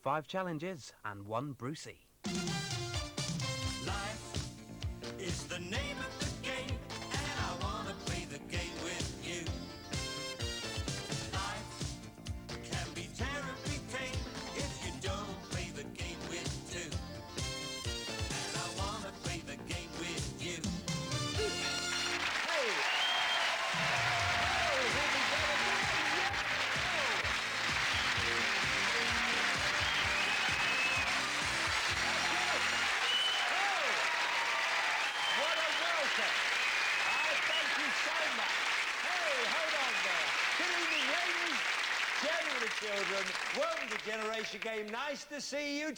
5 challenges and 1 Brucey. Life is the name of the game, and I wanna play the game with you. Life can be terribly tame if you don't play the game with two. And I wanna play the game with you. Children, welcome to Generation Game. Nice to see you,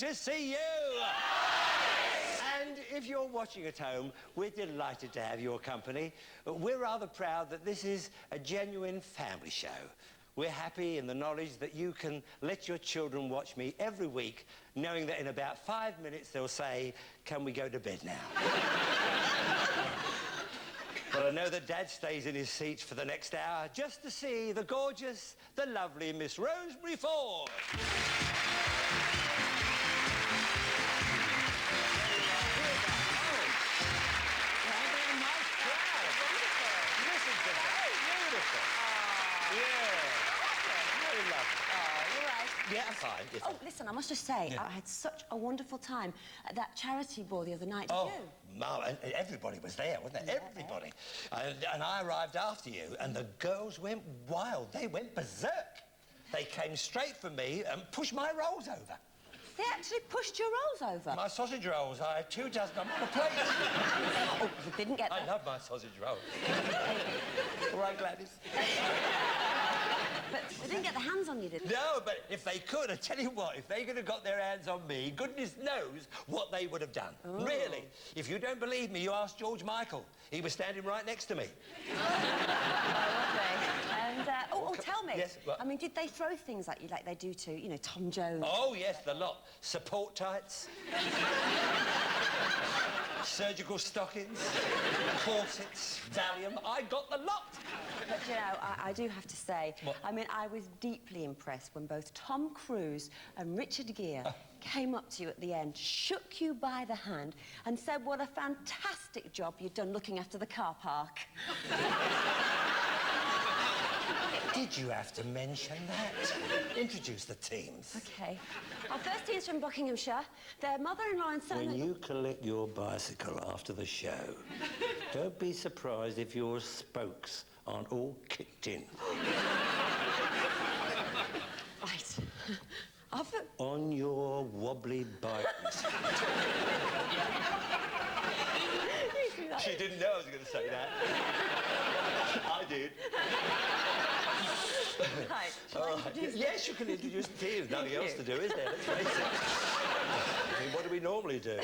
And if you're watching at home, we're delighted to have your company. We're rather proud that this is a genuine family show. We're happy in the knowledge that you can let your children watch me every week, knowing that in about 5 minutes they'll say, "Can we go to bed now?" But I know that Dad stays in his seat for the next hour just to see the gorgeous, the lovely Miss Rosemary Ford. Yeah, I'm fine. Oh, listen, I must just say, I had such a wonderful time at that charity ball the other night. Did you? Oh, and everybody was there, wasn't there? Yeah, everybody. And I arrived after you, and the girls went wild. They went berserk. They came straight for me and pushed my rolls over. They actually pushed your rolls over? My sausage rolls. I had 2 dozen on my plate. Oh, you didn't get that? I love my sausage rolls. All right, Gladys. But they didn't get their hands on you, did they? No, but if they could, I tell you what, if they could have got their hands on me, goodness knows what they would have done. Oh. Really. If you don't believe me, you ask George Michael. He was standing right next to me. And, tell me. Yes, what? I mean, did they throw things at you like they do to, you know, Tom Jones? Oh, yes, the lot. Support tights. Surgical stockings. Corsets. Valium. I got the lot. But, you know, I do have to say, what? I mean, I was deeply impressed when both Tom Cruise and Richard Gere came up to you at the end, shook you by the hand, and said what a fantastic job you'd done looking after the car park. Did you have to mention that? Introduce the teams. OK. Our first team's from Buckinghamshire. Their mother-in-law and son... When you collect your bicycle after the show, don't be surprised if your spokes aren't all kicked in. Right. On your wobbly bikes. She didn't know I was going to say that. I did. Right. Yes, you can introduce the teams. Nothing else to do, is there? Let's face it. I mean, what do we normally do?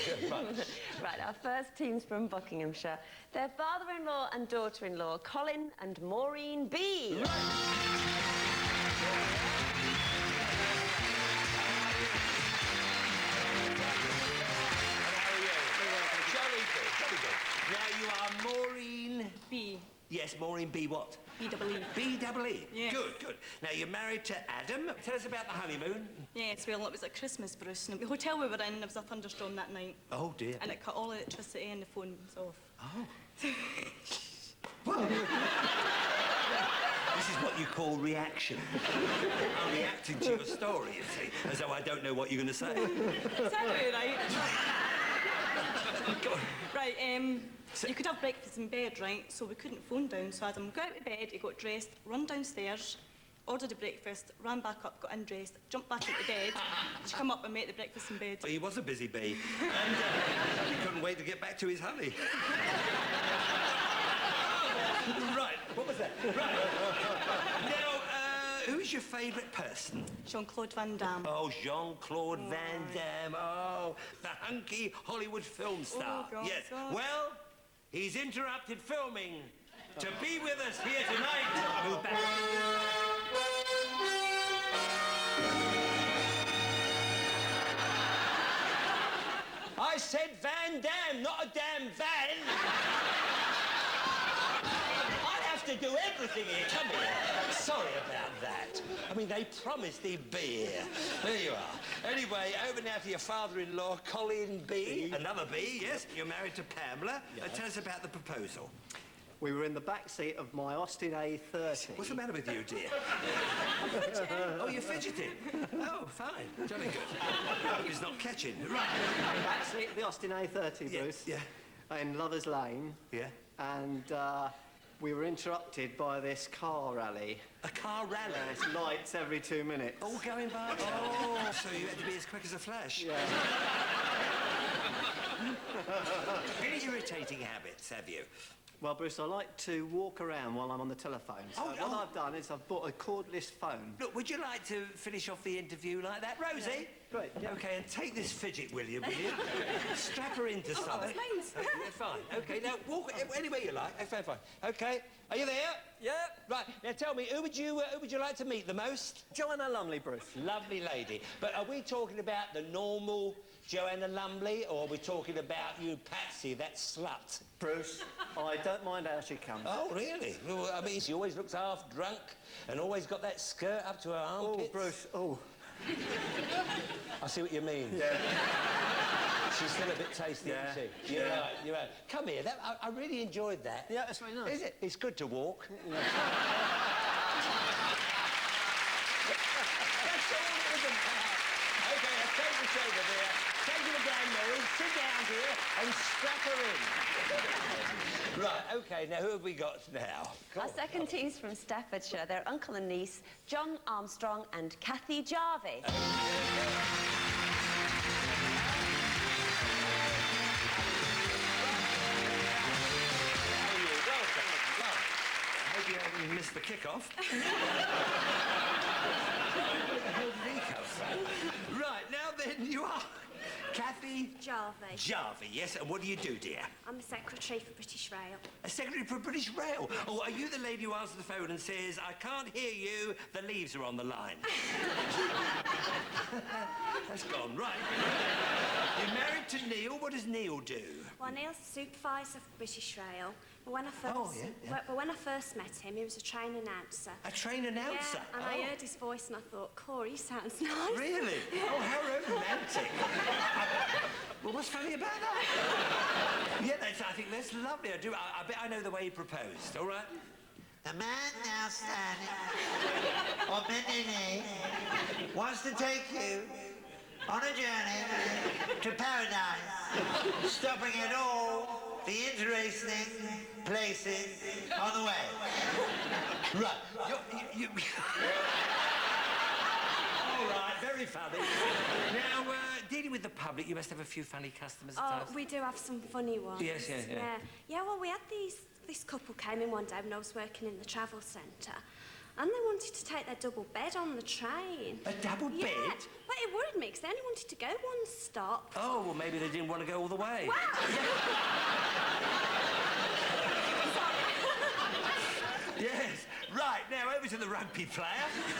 Right, our first team's from Buckinghamshire. Their father-in-law and daughter-in-law, Colin and Maureen B. Jolly good. Now, you are Maureen... B. Yes, Maureen B. what? B-double-E. B-double-E? Yeah. Good. Now, you're married to Adam. Tell us about the honeymoon. Yes, well, it was at Christmas, Bruce, and the hotel we were in, there was a thunderstorm that night. Oh, dear. And it cut all electricity and the phone was off. Oh. This is what you call reaction. I'm reacting to your story, you see, as though I don't know what you're going to say. Exactly right. Go on. Right, you could have breakfast in bed, right? So we couldn't phone down. So Adam got out of bed, he got dressed, run downstairs, ordered the breakfast, ran back up, got undressed, jumped back into bed, to come up and make the breakfast in bed. Well, he was a busy bee, and he couldn't wait to get back to his honey. Right, what was that? Right. Now, who's your favourite person? Jean-Claude Van Damme. Oh, Jean-Claude Van Damme. Oh, the hunky Hollywood film star. Oh, God, yes. God. Well, he's interrupted filming to be with us here tonight. Move back. I said Van Damme, not a damn van. I'd have to do everything here. Come here. Sorry about that. I mean, they promised he'd be here. There you are. Anyway, over now to your father-in-law, Colin B. Another B, yes. You're married to Pamela. Yes. Tell us about the proposal. We were in the back seat of my Austin A30. What's the matter with you, dear? Oh, you're fidgeting. Oh, fine. Jolly good. Hope he's not catching. Right. Back seat of the Austin A30, Bruce. Yeah. In Lovers Lane. Yeah. And we were interrupted by this car rally. A car rally? It's lights every 2 minutes. All going by? Oh, so you had to be as quick as a flash. Yeah. Any irritating habits, have you? Well, Bruce, I like to walk around while I'm on the telephone. So Oh, what I've done is I've bought a cordless phone. Look, would you like to finish off the interview like that, Rosie? Yeah. Great, yeah. OK, and take this fidget, will you? Strap her into something. thanks. Yeah, fine. OK, now walk any way you like. Fine. OK, are you there? Yeah. Right, now tell me, who would you like to meet the most? Joanna Lumley, Bruce. Lovely lady. But are we talking about the normal Joanna Lumley, or are we talking about you, Patsy, that slut? Bruce, I don't mind how she comes. Oh, really? Well, I mean, she always looks half drunk and always got that skirt up to her armpits. Oh, Bruce, oh. I see what you mean. Yeah. She's still a bit tasty, Yeah. isn't she? You're right, you're right. Come here, I really enjoyed that. Yeah, that's very nice. Is it? It's good to walk. Yeah. That's all it was about. OK, I'll take this over there. Take her to Grand Mary, sit down here and strap her in. Right, OK, now who have we got now? Our second team's from Staffordshire. They're uncle and niece, John Armstrong and Cathy Jarvis. I hope you haven't missed the kick-off. Where the hell did he come from? Right, now then, you are Cathy Jarvey. Jarvey, yes, and what do you do, dear? I'm the secretary for British Rail. A secretary for British Rail. Oh, are you the lady who answers the phone and says, I can't hear you, the leaves are on the line? That's gone, right. You're married to Neil. What does Neil do? Well, Neil's the supervisor for British Rail. But when I first, Oh, yeah. But when I first met him, he was a train announcer. A train announcer? Yeah, and I heard his voice and I thought, Corey sounds nice. Really? Oh, how romantic. Well, what's funny about that? Yeah, I think that's lovely. I bet I know the way he proposed, all right? The man now standing on bended knee wants to take you on a journey to paradise, stopping at all the interesting places on the way. Right. You... All right, very funny. Now, dealing with the public, you must have a few funny customers at Oh, times. we do have some funny ones. Yes, yeah. Yeah, well, we had this couple came in one day when I was working in the travel centre. And they wanted to take their double bed on the train. A double Yeah, bed? but it worried me because they only wanted to go one stop. Oh, well, maybe they didn't want to go all the way. Wow! Yes. Right, now over to the rugby player.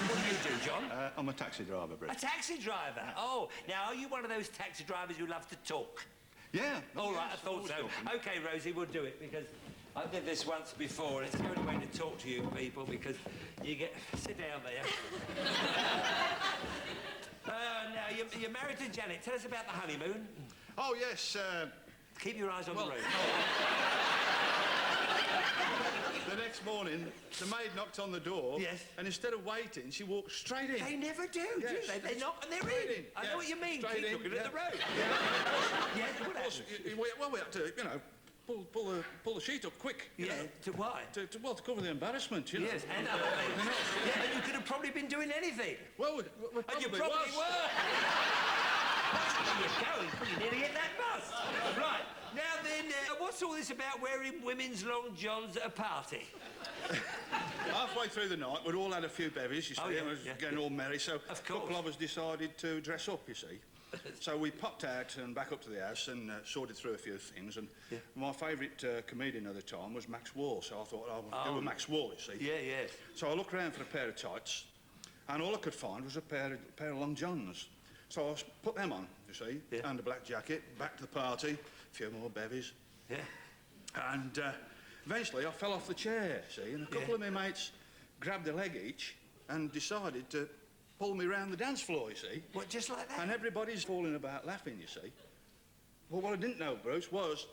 What do you do, John? I'm a taxi driver, Bruce. A taxi driver? Oh, now, are you one of those taxi drivers who love to talk? Yeah. All right, I yes, thought always so. talking. OK, Rosie, we'll do it, because I did this once before, and it's the only way to talk to you people, because you get... Sit down there. Now, you're married to Janet. Tell us about the honeymoon. Oh, yes. Keep your eyes on the road. The next morning, the maid knocked on the door. Yes. And instead of waiting, she walked straight in. They never do, Yes. do they? They knock and they're Straight in. in, I yeah. know what you mean. Straight Keep in, looking yeah. at the road. Yeah, what Of course, happened? well, we had to, you know, pull the sheet up quick. You Yeah, know, to why? to cover the embarrassment, you know. Yes, and you could have probably been doing anything. Well, we And you probably probably was. were. That's where you're going. You nearly hit that bus. Right. Now then, what's all this about wearing women's long johns at a party? Halfway through the night, we'd all had a few bevies, you see, Oh, yeah, and we was yeah. getting all merry, so Of a couple course. of us decided to dress up, you see. So we popped out and back up to the house and sorted through a few things, and my favourite comedian at the time was Max Wall, so I thought, I'll do a Max Wall, you see. Yeah, yes. So I looked around for a pair of tights, and all I could find was a pair of long johns. So I put them on, you see, Yeah. and a black jacket, back to the party, a few more bevies. Yeah. And Eventually, I fell off the chair, see, and a couple of my mates grabbed a leg each and decided to pull me round the dance floor, you see. What, just like that? And everybody's falling about laughing, you see. Well, what I didn't know, Bruce, was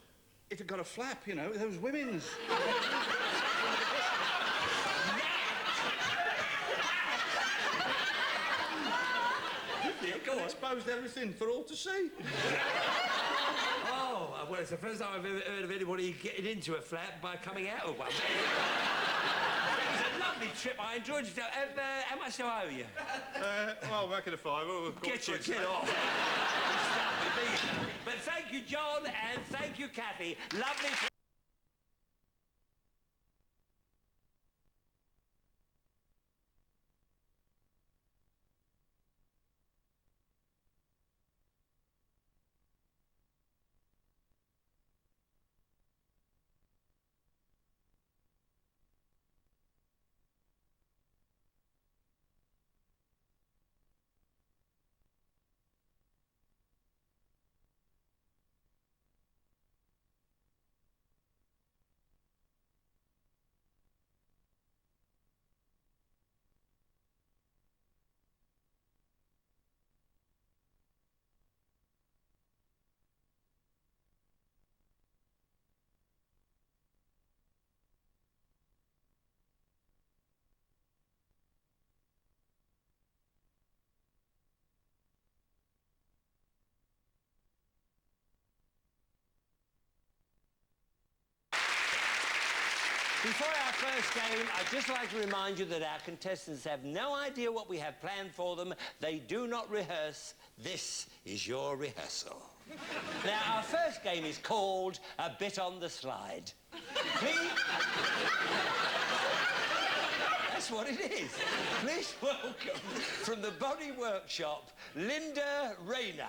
it had got a flap, you know, there was women's. Yeah, go on. Exposed everything for all to see. Oh, well, it's the first time I've ever heard of anybody getting into a flat by coming out of one. It was a lovely trip. I enjoyed it. How much do I owe you? Well, back in a fiver. We'll Get off. But thank you, John, and thank you, Cathy. Lovely. Before our first game, I'd just like to remind you that our contestants have no idea what we have planned for them. They do not rehearse. This is your rehearsal. Now, our first game is called A Bit on the Slide. Please... That's what it is. Please welcome, from the Body Workshop, Linda Rayner.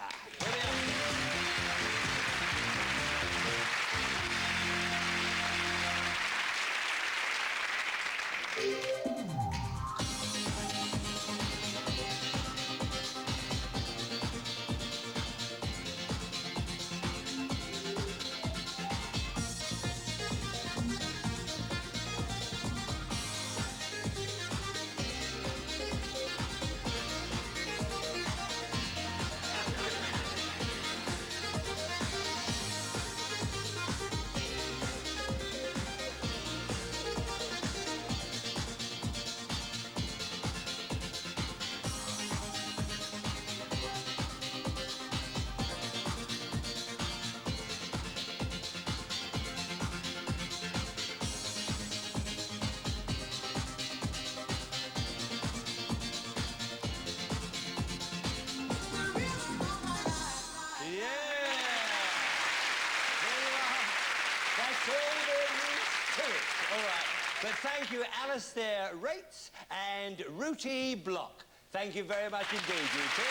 But thank you, Alistair Rates and Rooty Block. Thank you very much indeed, you two.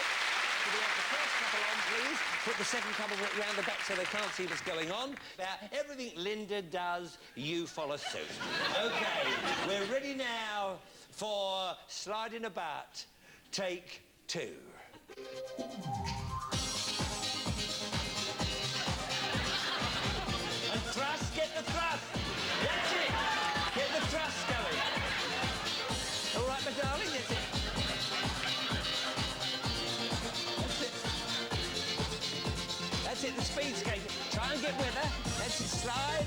Could we have the first couple on, please? Put the second couple round the back so they can't see what's going on. Now, everything Linda does, you follow suit. OK, we're ready now for Sliding About. Take 2. And thrust, get the thrust. That's it. Get the thrust going. All right, my darling, that's it. That's it. That's it, the speed skate. Try and get with her. That's it, slide.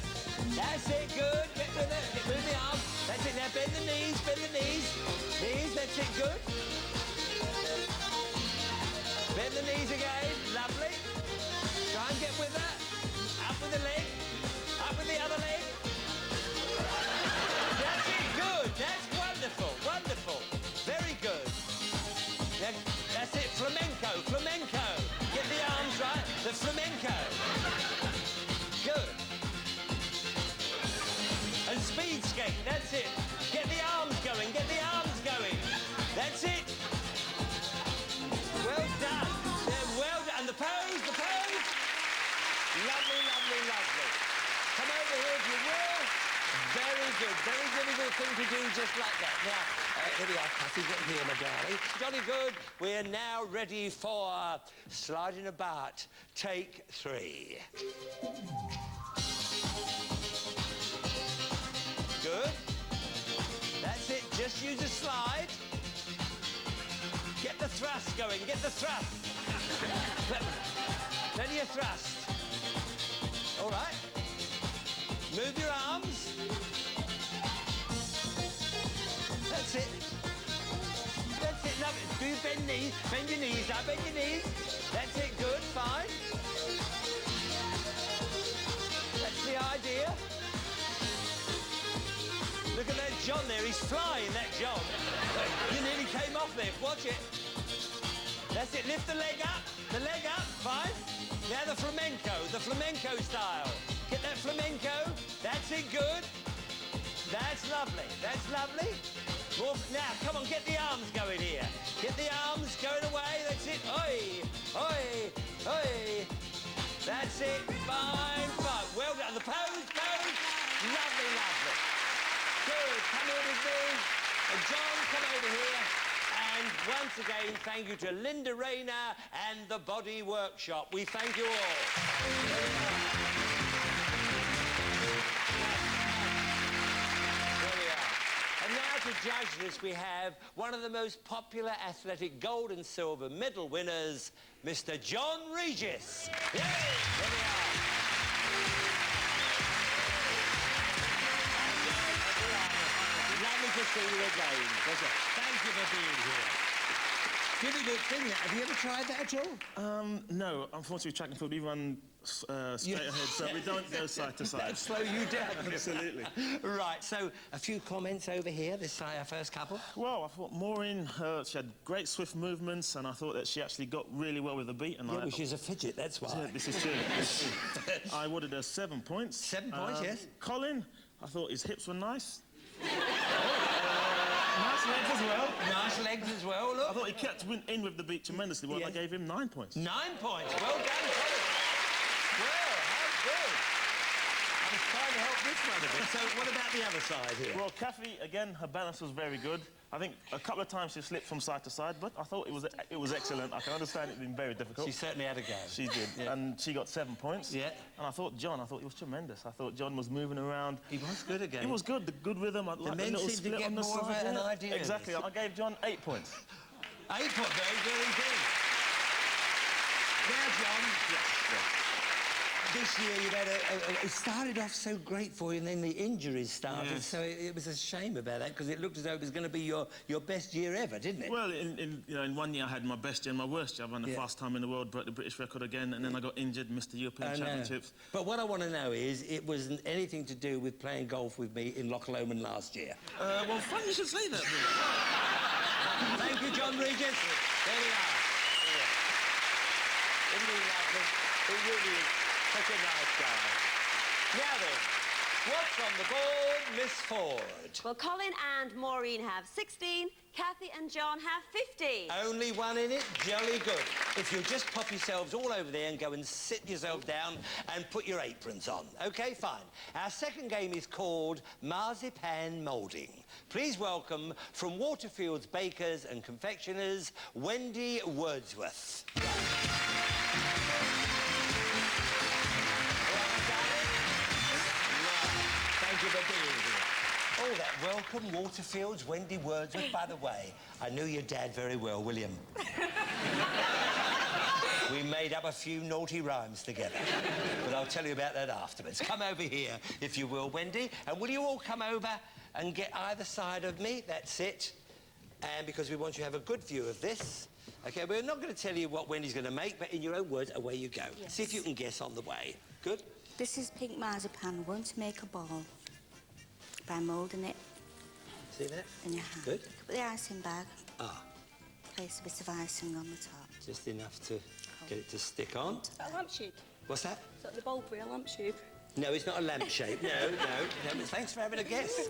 That's it, good. Get with her. Get with the arm. That's it, now bend the knees, bend the knees. Knees, that's it, good. Bend the knees again, lovely. Try and get with her. Up with the leg. Up with the other leg. That's it, good. That's wonderful, wonderful. Very good. Now, that's it, flamenco, flamenco. Get the arms right, the flamenco. Good. And speed skate, that's it. Get the arms going, get the arms going. That's it. Well done. Well done. And the pose, the pose. Lovely, lovely, lovely. Come over here if you will. Very good. Very difficult thing to do just like that. Now, here we are, Cathy. Get here, my darling. Jolly good. We're now ready for Sliding About. Take 3. Just use a slide. Get the thrust going, get the thrust. Plenty of thrust. All right. Move your arms. That's it. That's it, love it. Do you bend knees? Bend your knees now, bend your knees. That's it, good, fine. That's the idea. Look at that John there, he's flying, that John. You nearly came off there, watch it. That's it, lift the leg up, fine. Now the flamenco style. Get that flamenco, that's it, good. That's lovely, that's lovely. More, now, come on, get the arms going here. Get the arms going away, that's it. Oi, oi, oi. That's it, fine, fine. Well done, the pose, lovely, lovely. Good, come here with me. And John, come over here. And once again, thank you to Linda Rayner and the Body Workshop. We thank you all. There we are. And now to judge this, we have one of the most popular athletic gold and silver medal winners, Mr. John Regis. Yay! There we are. Lovely to see you again. Thank you for being here. Really good thing. Have you ever tried that at all? No. Unfortunately, track and field, we run straight ahead, so we don't go side to side. That'd slow you down. Absolutely. Right, so a few comments over here, this our first couple. Well, I thought Maureen, she had great swift movements, and I thought that she actually got really well with the beat. And well, she's a fidget, that's why. Yeah, this is true. I awarded her 7 points. 7 points, yes. Colin, I thought his hips were nice. Nice legs as well. Nice legs as well, look. I thought he kept in with the beat tremendously well. I gave him 9 points. 9 points. Well done, Colin. Well, how good. I was trying to help this one a bit. So what about the other side here? Well, Cathy, again, her balance was very good. I think a couple of times she slipped from side to side, but I thought it was excellent. I can understand it being very difficult. She certainly had a go. She did, and she got 7 points. Yeah. And I thought John, he was tremendous. I thought John was moving around. He was good again. He was good, the good rhythm. I liked the little split on the side. More of an idea. Exactly. I gave John 8 points. 8 points, very good indeed. Now, John. Yes. This year you've had it started off so great for you, and then the injuries started. Yes. So it was a shame about that, because it looked as though it was going to be your best year ever, didn't it? Well, in 1 year I had my best year and my worst year. I ran the fast time in the world, broke the British record again, and then I got injured, missed the European Championships. But what I want to know is, it wasn't anything to do with playing golf with me in Loch Lomond last year. Well, funny you should say that. Thank you, John Regis. There we are. Isn't he lovely? He really is. Such a nice guy. Now then, what's on the board, Miss Ford? Well, Colin and Maureen have 16, Cathy and John have 15. Only one in it, jolly good. If you'll just pop yourselves all over there and go and sit yourself down and put your aprons on. OK, fine. Our second game is called Marzipan Moulding. Please welcome, from Waterfield's Bakers and Confectioners, Wendy Wordsworth. Thank you for being here. Oh, that welcome, Waterfields, Wendy Wordsworth. By the way, I knew your dad very well, William. We made up a few naughty rhymes together. But I'll tell you about that afterwards. Come over here, if you will, Wendy. And will you all come over and get either side of me? That's it. And because we want you to have a good view of this. OK, we're not going to tell you what Wendy's going to make, but in your own words, away you go. Yes. See if you can guess on the way. Good? This is pink marzipan. We're going to make a ball by moulding it. See that? In your hand. Good. Put the icing bag. Ah. Place a bit of icing on the top. Just enough to get it to stick on. Is that a lampshade? What's that? Is that the bulb with a lampshade? No, it's not a lampshade. No. Thanks for having a guess. Oh.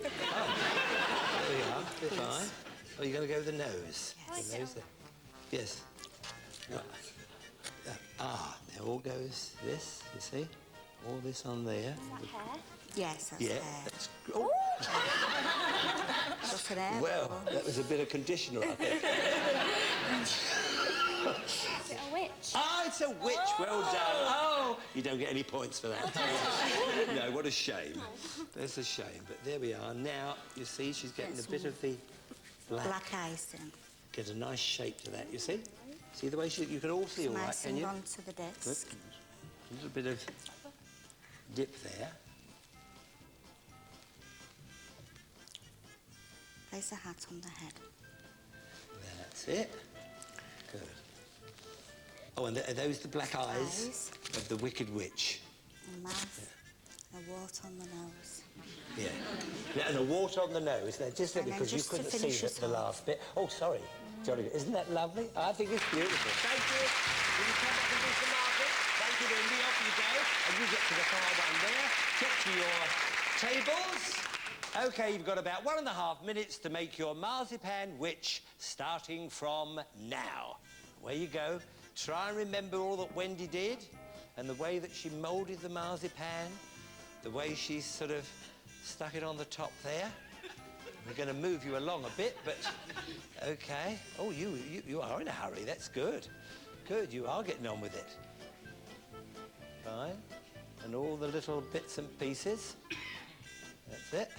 There we are. We're fine. Oh, you're going to go with the nose? Yes. The nose there. Yes. Now all goes this, you see? All this on there. Is that hair? Yes, that's hair. That's... Oh. Just an hair. Well, that was a bit of conditioner, I think. Is it a witch? Ah, it's a witch. Well done. Oh, you don't get any points for that. No, what a shame. That's a shame. But there we are. Now, you see, she's getting a bit of the black icing. Get a nice shape to that, you see? See the way you can all see all right, can you? Onto the disc. Good. A little bit of dip there. Place a hat on the head. That's it. Good. Oh, and are those the black eyes of the Wicked Witch? A mouth. A wart on the nose. Yeah, and a wart on the nose. Now, just because you couldn't see the last bit. Oh, sorry, Johnny. Isn't that lovely? I think it's beautiful. Thank you. Will you come back and do some market? Thank you, Wendy. Off you go. And you get to the far one there. Get to your tables. OK, you've got about 1.5 minutes to make your marzipan witch, starting from now. Away you go. Try and remember all that Wendy did, and the way that she moulded the marzipan, the way she sort of stuck it on the top there. We're going to move you along a bit, but OK. Oh, you are in a hurry. That's good. Good, you are getting on with it. Fine. And all the little bits and pieces. That's it.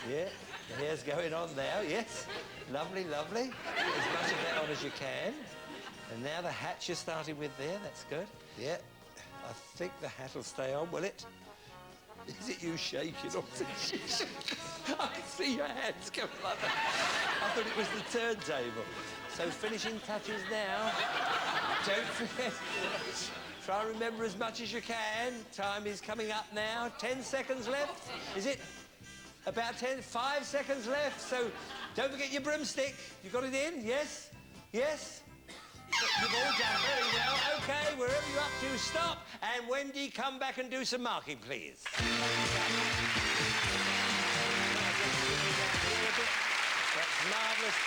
Yeah, the hair's going on now, yes. Lovely, lovely. As much of that on as you can. And now the hat you're starting with there, that's good. Yeah, I think the hat will stay on, will it? Is it you shaking or is it she shaking? I can see your hands going like that. I thought it was the turntable. So finishing touches now. Don't forget. Try and remember as much as you can. Time is coming up now. 10 seconds left. Is it about 5 seconds left? So don't forget your broomstick. You got it in? Yes? Yes? You've all done very well. OK, wherever you're up to, stop. And Wendy, come back and do some marking, please. That's marvellous.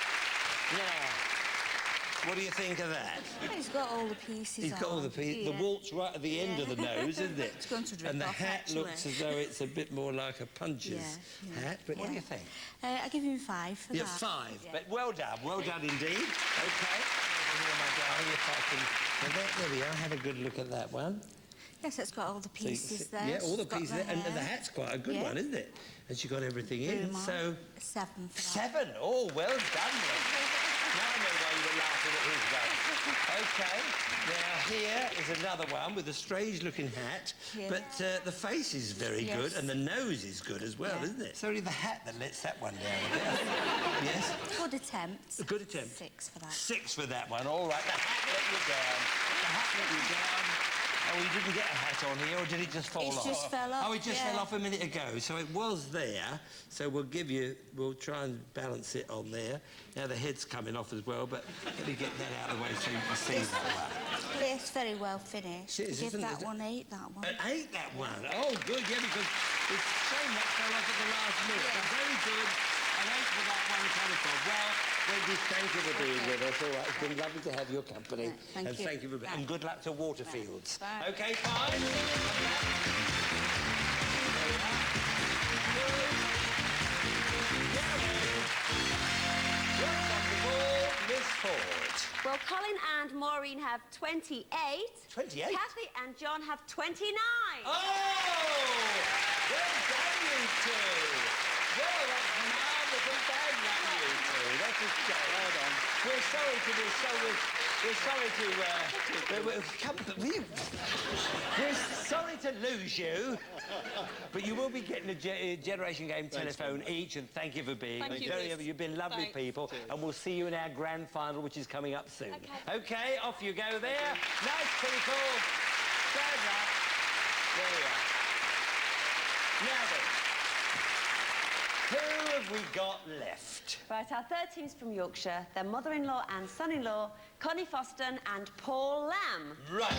Now, what do you think of that? He's got all the pieces. He's got all the pieces. Yeah. The walt's right at the end of the nose, isn't it? It's going to drip and the off, hat actually. looks as though it's a bit more like a puncher's hat. But what do you think? I give him 5 for that. 5. Yeah. But well done indeed. OK. Here, my darling, if I can... There we are. Have a good look at that one. Yes, it's got all the pieces there. Yeah, all the It's got pieces. And the hair. hat's quite a good one, isn't it? And she got everything in. So 7 for that. 7. Oh, well done, then. Now I know why you were laughing at his one. OK. Now, here is another one with a strange-looking hat. Yeah. But the face is very good, and the nose is good as well, isn't it? It's only the hat that lets that one down a bit. Yes? Good attempt. A good attempt. 6 for that. 6 for that one. All right. The hat let you down. The hat let you down. Oh, you didn't get a hat on here, or did it just fall off? It just fell off. Oh, it just fell off a minute ago. So it was there. So we'll try and balance it on there. Now the head's coming off as well, but let me get that out of the way so you can see that one. It's very well finished. It is, Give isn't that it? one 8, that one. 8, that one. Oh, good, yeah, because it's a shame that fell off at the last minute. But very good. An 8 for that one, Cathy. Well, Wendy, thank you for being with us. All right, it's been lovely to have your company. Thank and you. thank you for and good luck to Waterfields. Bye. OK, fine. Miss Ford. Well, Colin and Maureen have 28. 28? Cathy and John have 29. Oh! Well done, you two. Well, that's marvellous. Well done, you two. That's a shame. Well done. We're sorry to lose you, but you will be getting a Generation Game telephone each, and thank you for being here. You've been lovely people, and we'll see you in our grand final, which is coming up soon. OK, off you go there. Nice people. Stand up. There we are. Now then, who have we got left? Right, our third team's from Yorkshire. Their mother-in-law and son-in-law, Connie Foston and Paul Lamb. Right.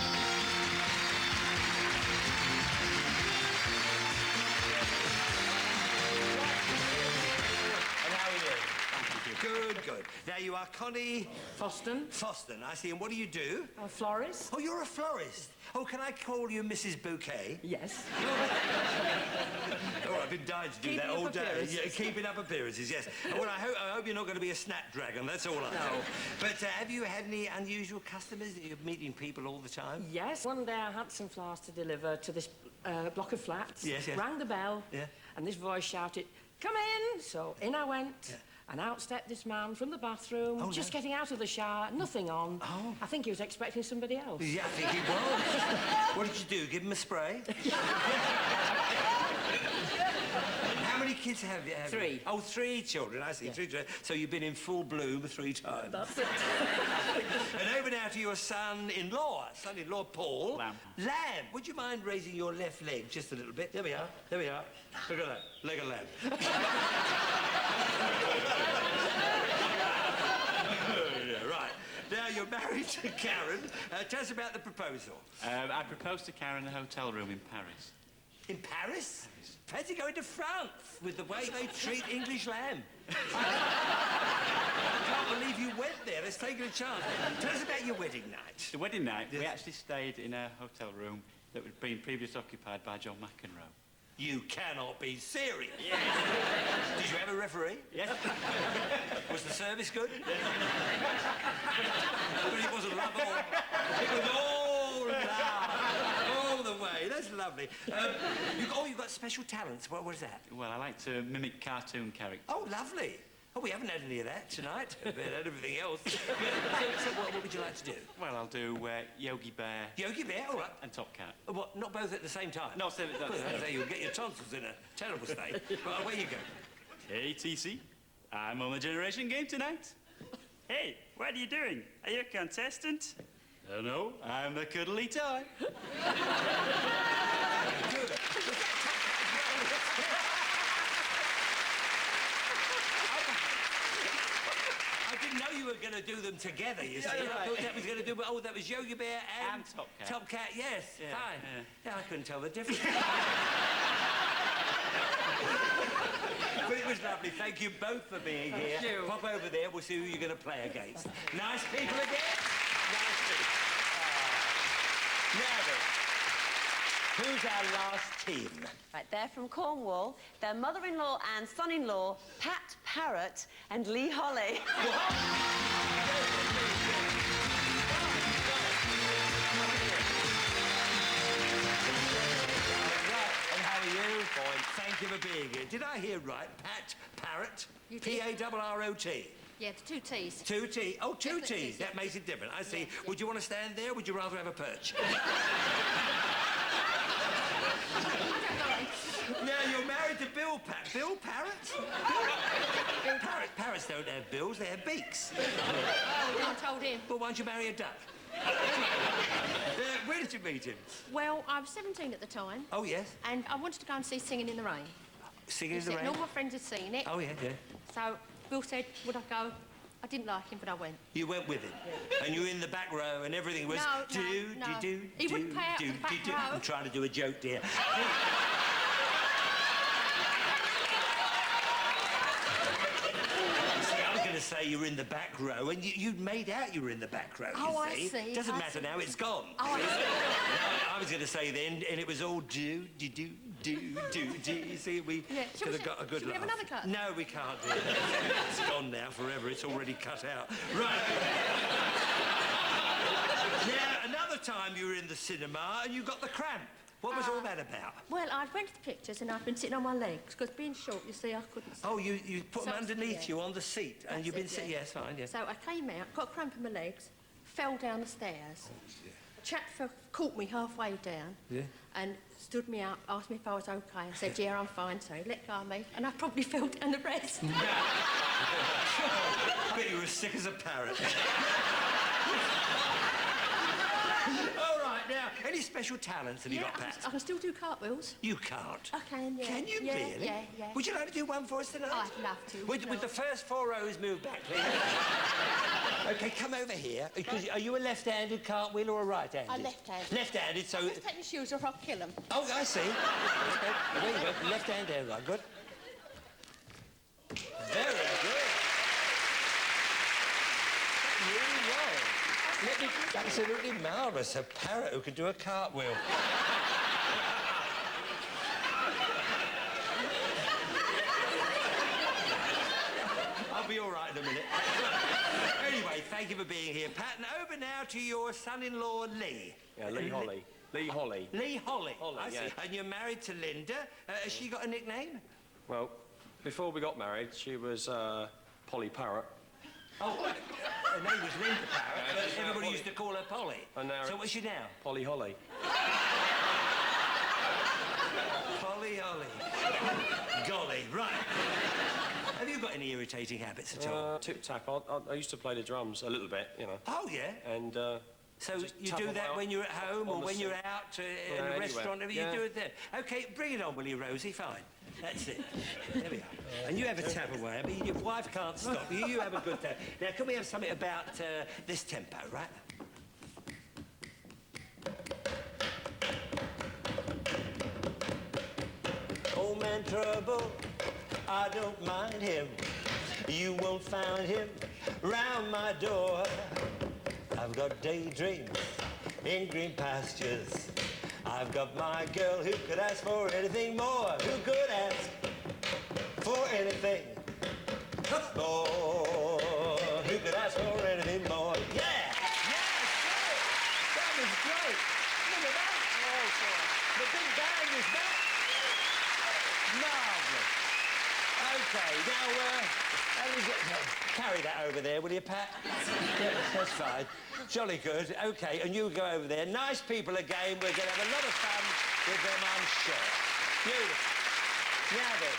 And how are you? you. Good, good. Now, you are Connie... Foston. Foston, I see. And what do you do? A florist. Oh, you're a florist. Oh, can I call you Mrs. Bouquet? Yes. Oh, I've been dying to do Keeping that all up day. appearances. Yeah, keeping up appearances, yes. Well, I hope you're not going to be a snapdragon, that's all I know. But have you had any unusual customers? You're meeting people all the time? Yes. One day I had some flowers to deliver to this block of flats. Yes, yes. Rang the bell. Yeah. And this voice shouted, "Come in!" So in I went. Yeah. And out stepped this man from the bathroom, just getting out of the shower, nothing on. Oh. I think he was expecting somebody else. Yeah, I think he was. What did you do? Give him a spray? How many kids have you? 3. Oh, 3 children, I see. Yeah. 3 children. So you've been in full bloom 3 times. That's it. And over now to your son-in-law, Paul. Lamb. Lamb. Would you mind raising your left leg just a little bit? There we are. There we are. Look at that. Leg of lamb. Yeah, right. Now, you're married to Karen. Tell us about the proposal. I proposed to Karen in a hotel room in Paris. In Paris? Fancy going to France with the way they treat English lamb. I can't believe you went there. Let's take a chance. Tell us about your wedding night. The wedding night, we actually stayed in a hotel room that had been previously occupied by John McEnroe. You cannot be serious. Yes. Did you have a referee? Yes. Was the service good? Yes. But it wasn't love all. It was all love. All the way. That's lovely. You've got special talents. What is that? Well, I like to mimic cartoon characters. Oh, lovely. Oh, we haven't had any of that tonight. We've had everything else. So what would you like to do? Well, I'll do Yogi Bear. Yogi Bear? All right. And Top Cat. What, not both at the same time? No, You'll get your tonsils in a terrible state. Well, away you go. Hey, TC. I'm on the Generation Game tonight. Hey, what are you doing? Are you a contestant? No, I'm the cuddly toy. Good. I didn't know you were going to do them together, you see. I thought that was going to do... Oh, that was Yogi Bear and Top Cat. Top Cat, yes. Yeah, Fine. yeah. Yeah, I couldn't tell the difference. But it was lovely. Thank you both for being here. Thank you. Pop over there. We'll see who you're going to play against. Nice people again. Nice people. Now then, who's our last team? Right, they're from Cornwall. Their mother-in-law and son-in-law, Pat Parrott and Lee Holly. Thank you for being here. Did I hear right? Pat Parrott? You did. P-A-R-R-O-T. Yeah, the 2 T's. 2 T. Oh, 2 Yes, T's. yes, That makes it different. I see. Yes, yes. Would you want to stand there or would you rather have a perch? Now, you're married to Bill Parrott? Bill Parrott. Parrots don't have bills, they have beaks. Oh, I told him. Well, why don't you marry a duck? Where did you meet him? Well, I was 17 at the time. Oh, yes. And I wanted to go and see Singing in the Rain. Singing in the And Rain? all my friends had seen it. Oh, yeah, yeah. So Bill said, would I go? I didn't like him, but I went. You went with him? And you were in the back row and everything was... No. He wouldn't pay out the back row. I'm trying to do a joke, dear. To say you were in the back row, and you'd made out you were in the back row. Oh, you see. I see. Doesn't I matter see. now; it's gone. Oh, I see. I was going to say then, and it was all do. You see, we could have got a good Should we have laugh. another cut? No, we can't do it. It's gone now forever. It's already cut out. Right. Now, another time you were in the cinema and you got the cramp. What was all that about? Well, I went to the pictures and I've been sitting on my legs, because being short, you see, I couldn't sit. Oh, you put them So- underneath yeah. you on the seat, and That's you've been it, sitting... yeah. Yes, fine, yes. So I came out, got a cramp in my legs, fell down the stairs. A chap caught me halfway down and stood me up, asked me if I was OK. I said, yeah, I'm fine, so he let go of me, and I probably fell down the rest. I bet you were as sick as a parrot. All right, now, any special talents have you got, Pat? I can still do cartwheels. You can't. I can, yeah. Can you Yeah, really? yeah, yeah. Would you like to do one for us tonight? I'd love to. Would the first 4 rows move back, please? OK, come over here. Because are you a left-handed cartwheel or a right-handed? I'm left-handed. Left-handed, so... Let's take my shoes off, I'll kill them. Oh, I see. Okay. There you go. Left hand there, right. Good. Very good. really was. Absolutely marvellous. A parrot who could do a cartwheel. I'll be all right in a minute. Anyway, thank you for being here, Pat. And over now to your son-in-law, Lee. Yeah, Lee Holly. Lee Holly. Lee Holly. I see. yeah. And you're married to Linda. Has she got a nickname? Well, before we got married, she was Polly Parrot. Oh, her name was Linda Parrot, Yeah, but it's now everybody Polly. used to call her Polly. And now So it's what's she now? Polly Holly. Polly Holly. Golly, right. Have you got any irritating habits at all? Tip-tap. I used to play the drums a little bit, you know. Oh, yeah? And, so just you tap do on that my- when you're at home on or the when you're sink. out in a anywhere. restaurant? Yeah. You do it there. OK, bring it on, will you, Rosie? Fine. That's it. There we are. And you have a tap away. I mean, your wife can't stop you. You have a good tap. Now, can we have something about this tempo, right? Old man trouble, I don't mind him. You won't find him round my door. I've got daydreams in green pastures. I've got my girl who could ask for anything more. Who could ask for anything more? Who could ask for anything more? Yeah! Yes, good! That was great! Look at that! The big band is back! Marvellous! OK, now, carry that over there, will you, Pat? Yeah, that's fine. Jolly good. OK, and you go over there. Nice people again. We're going to have a lot of fun with them, I'm sure. Beautiful. Now then,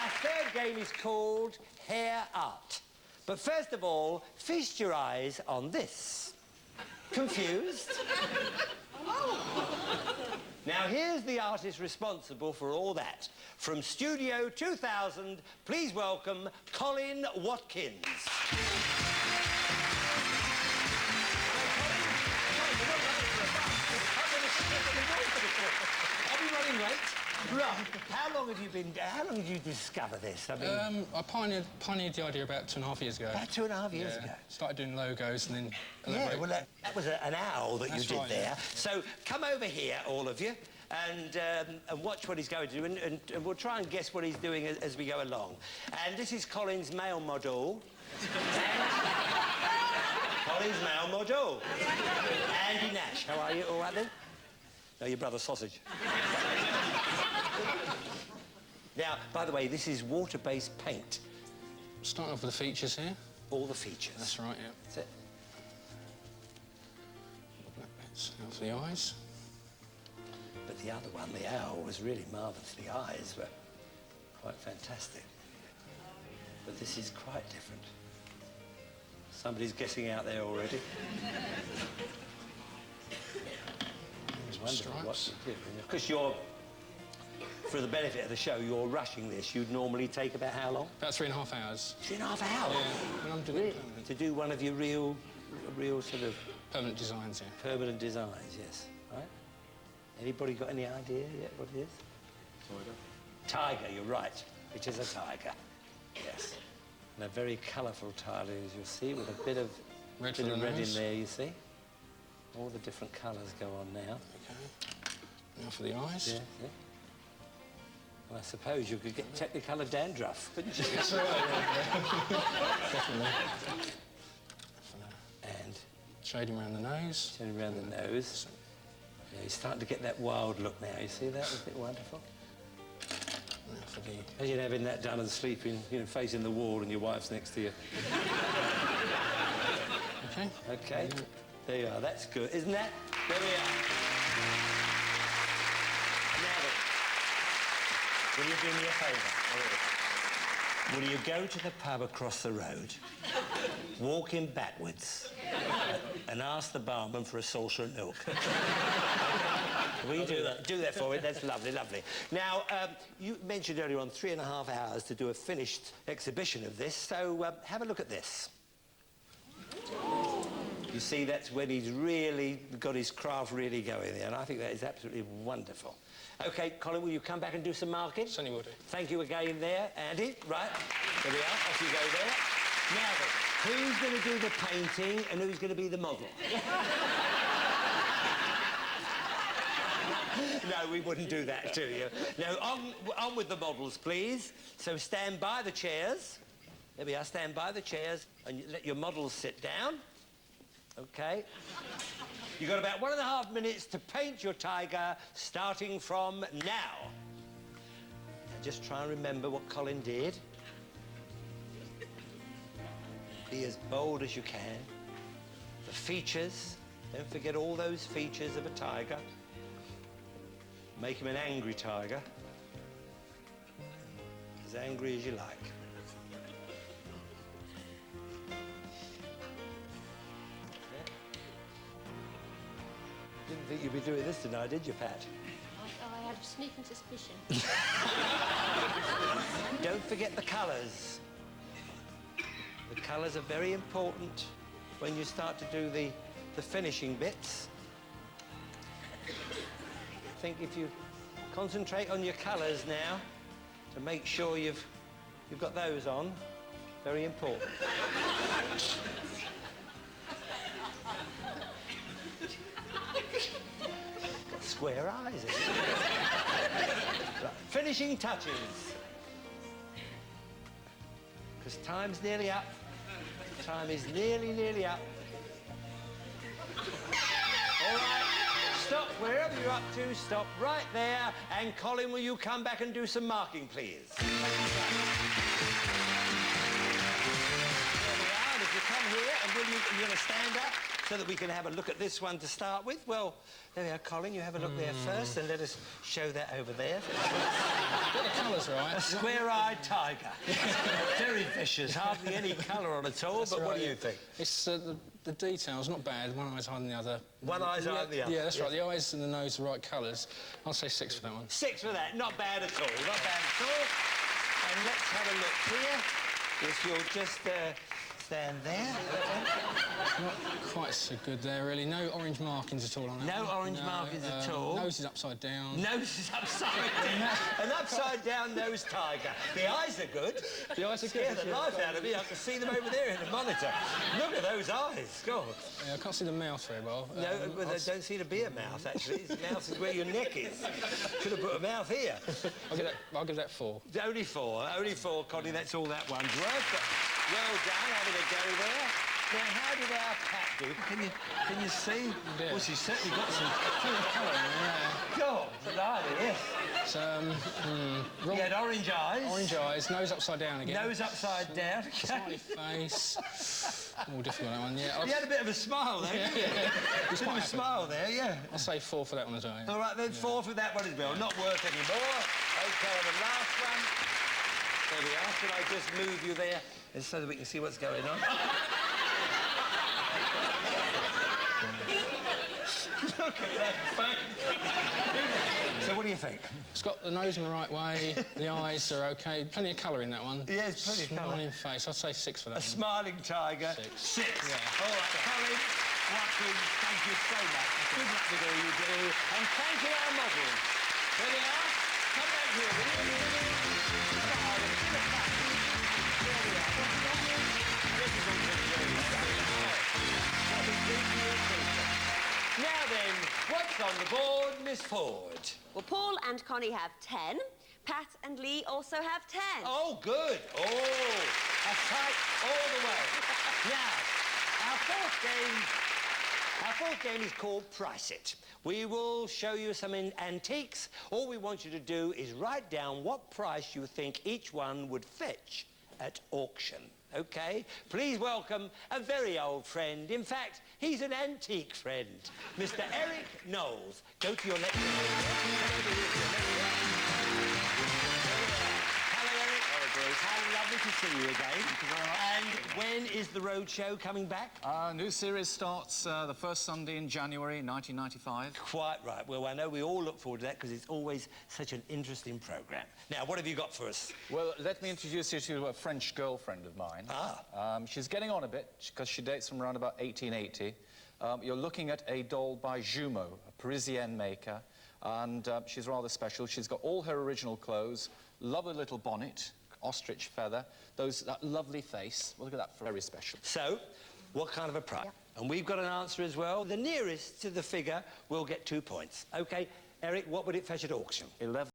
our third game is called Hair Art. But first of all, feast your eyes on this. Confused? Now, here's the artist responsible for all that. From Studio 2000, please welcome Colin Watkins. Are we running late? Right. How long have you discovered this? I mean... I pioneered the idea about 2.5 years ago. About 2.5 years ago? Started doing logos and then... Yeah, well, that was an owl that you did right, there. yeah. So come over here, all of you, and watch what he's going to do, and we'll try and guess what he's doing as we go along. And this is Colin's male model. Colin's male model. Andy Nash, how are you? All right, then? No, your brother Sausage. Now, by the way, this is water-based paint. Starting off with the features here. All the features. That's right, yeah. That's it. Black bits now for the eyes. But the other one, the owl, was really marvellous. The eyes were quite fantastic. But this is quite different. Somebody's guessing out there already. Wonderful what you do. Because you're, for the benefit of the show, you're rushing this. You'd normally take about how long? About 3.5 hours. 3.5 hours? Yeah, when I'm doing it permanent. To do one of your real sort of... Permanent designs, yeah. Permanent designs, yes. Right? Anybody got any idea yet what it is? Tiger. Tiger, you're right. It is a tiger. Yes. And a very colourful tiger, as you'll see, with a bit of red in there, you see. All the different colours go on now. OK. Now for the eyes. Yeah, yeah. Well, I suppose you could get Technicolor dandruff, couldn't you? That's right, yeah. Definitely. And... shading around the nose. Shading around the nose. Yeah, you're starting to get that wild look now. You see that? Isn't it wonderful? Now for the... Imagine having that done and sleeping, you know, facing the wall and your wife's next to you. OK. OK. There you are. That's good, isn't that? There we are. Now then, will you do me a favour? Will you go to the pub across the road, walk in backwards, and ask the barman for a saucer of milk? Will you do that? Do that for me. That's lovely, lovely. Now, you mentioned earlier on 3.5 hours to do a finished exhibition of this, so have a look at this. You see, that's when he's really got his craft really going there, and I think that is absolutely wonderful. OK, Colin, will you come back and do some marking? Certainly will do. Thank you again there, Andy. Right, there we are. Off you go there. Now then, Who's going to do the painting and who's going to be the model? No, we wouldn't do that to you. No, on with the models, please. So stand by the chairs. There we are, stand by the chairs and let your models sit down. OK. You've got about 1.5 minutes to paint your tiger, starting from now. Just try and remember what Colin did. Be as bold as you can. The features, don't forget all those features of a tiger. Make him an angry tiger. As angry as you like. Didn't think you'd be doing this tonight, did you, Pat? I had a sneaking suspicion. Don't forget the colours. The colours are very important when you start to do the finishing bits. I think if you concentrate on your colours now to make sure you've got those on, very important. Got square eyes. Right, finishing touches. Because time's nearly up. Time is nearly up. All right, stop wherever you're up to, stop right there. And Colin, will you come back and do some marking, please? There we are, and if you come here, and you're going to stand up so that we can have a look at this one to start with. Well, there we are, Colin, you have a look there first, and let us show that over there. Get the colours right. A square-eyed tiger. Very vicious, hardly any colour on at all, That's but right, what do yeah. you think? It's the detail's not bad. One eye's higher than the other. One eye's higher than the other. Yeah, that's right. The eyes and the nose are the right colours. I'll say 6 for that one. 6 for that. Not bad at all. Not bad at all. And let's have a look here. If you'll just stand there. Not quite so good there, really. No orange markings at all on that. No one. orange markings at all. Nose is upside down. Nose is upside down. An upside-down nose tiger. The eyes are good. The eyes are good. Scare the life out of me. I can see them over there in the monitor. Look at those eyes. God. Yeah, I can't see the mouth very well. No, but I don't see to be a mouth, actually. His mouth is where your neck is. Could have put a mouth here. I'll give that 4. Only 4. Only 4, Connie. That's all that one's worth. But well done, having a go there. Now, how did our Pat do? Can you see? Yeah. Well, she's certainly got some colour in there. God, blimey, yes. It's, wrong. He had orange eyes. Orange eyes, nose upside down again. Nose upside down. Smiley face. All difficult, that one, yeah. He had a bit of a smile there. Yeah. Bit of a smile there, yeah. I'll say 4 for that one as well. Yeah. All right, then 4 for that one as well. Not worth any more. OK, the last one. There we are. Should I just move you there so that we can see what's going on? Look at that face. So what do you think? It's got the nose in the right way, the eyes are OK. Plenty of colour in that one. Yeah, it's plenty of colour. Smiling face. I'll say 6 for that A one. smiling tiger. 6. Yeah. All right, Colin, Joaquin, thank you so much. Good luck with all you do. And thank you, our models. There they are. Come back here, will you? Now then, what's on the board, Miss Ford? Well, Paul and Connie have 10. Pat and Lee also have 10. Oh, good. Oh, a tight all the way. Now, our fourth game is called Price It. We will show you some antiques. All we want you to do is write down what price you think each one would fetch at auction. OK? Please welcome a very old friend. In fact, he's an antique friend. Mr. Eric Knowles. Go to your lecture. Hello, Eric. Hello, Bruce. How lovely to see you again. Thank you very much. And when is the road show coming back? New series starts the first Sunday in January 1995. Quite right. Well, I know we all look forward to that because it's always such an interesting programme. Now, what have you got for us? Well, let me introduce you to a French girlfriend of mine. She's getting on a bit because she dates from around about 1880. You're looking at a doll by Jumeau, a Parisienne maker, and she's rather special. She's got all her original clothes, lovely little bonnet, ostrich feather, that lovely face. Well, look at that, very special. So, what kind of a price? Yep. And we've got an answer as well. The nearest to the figure will get 2 points. OK, Eric, what would it fetch at auction? 11.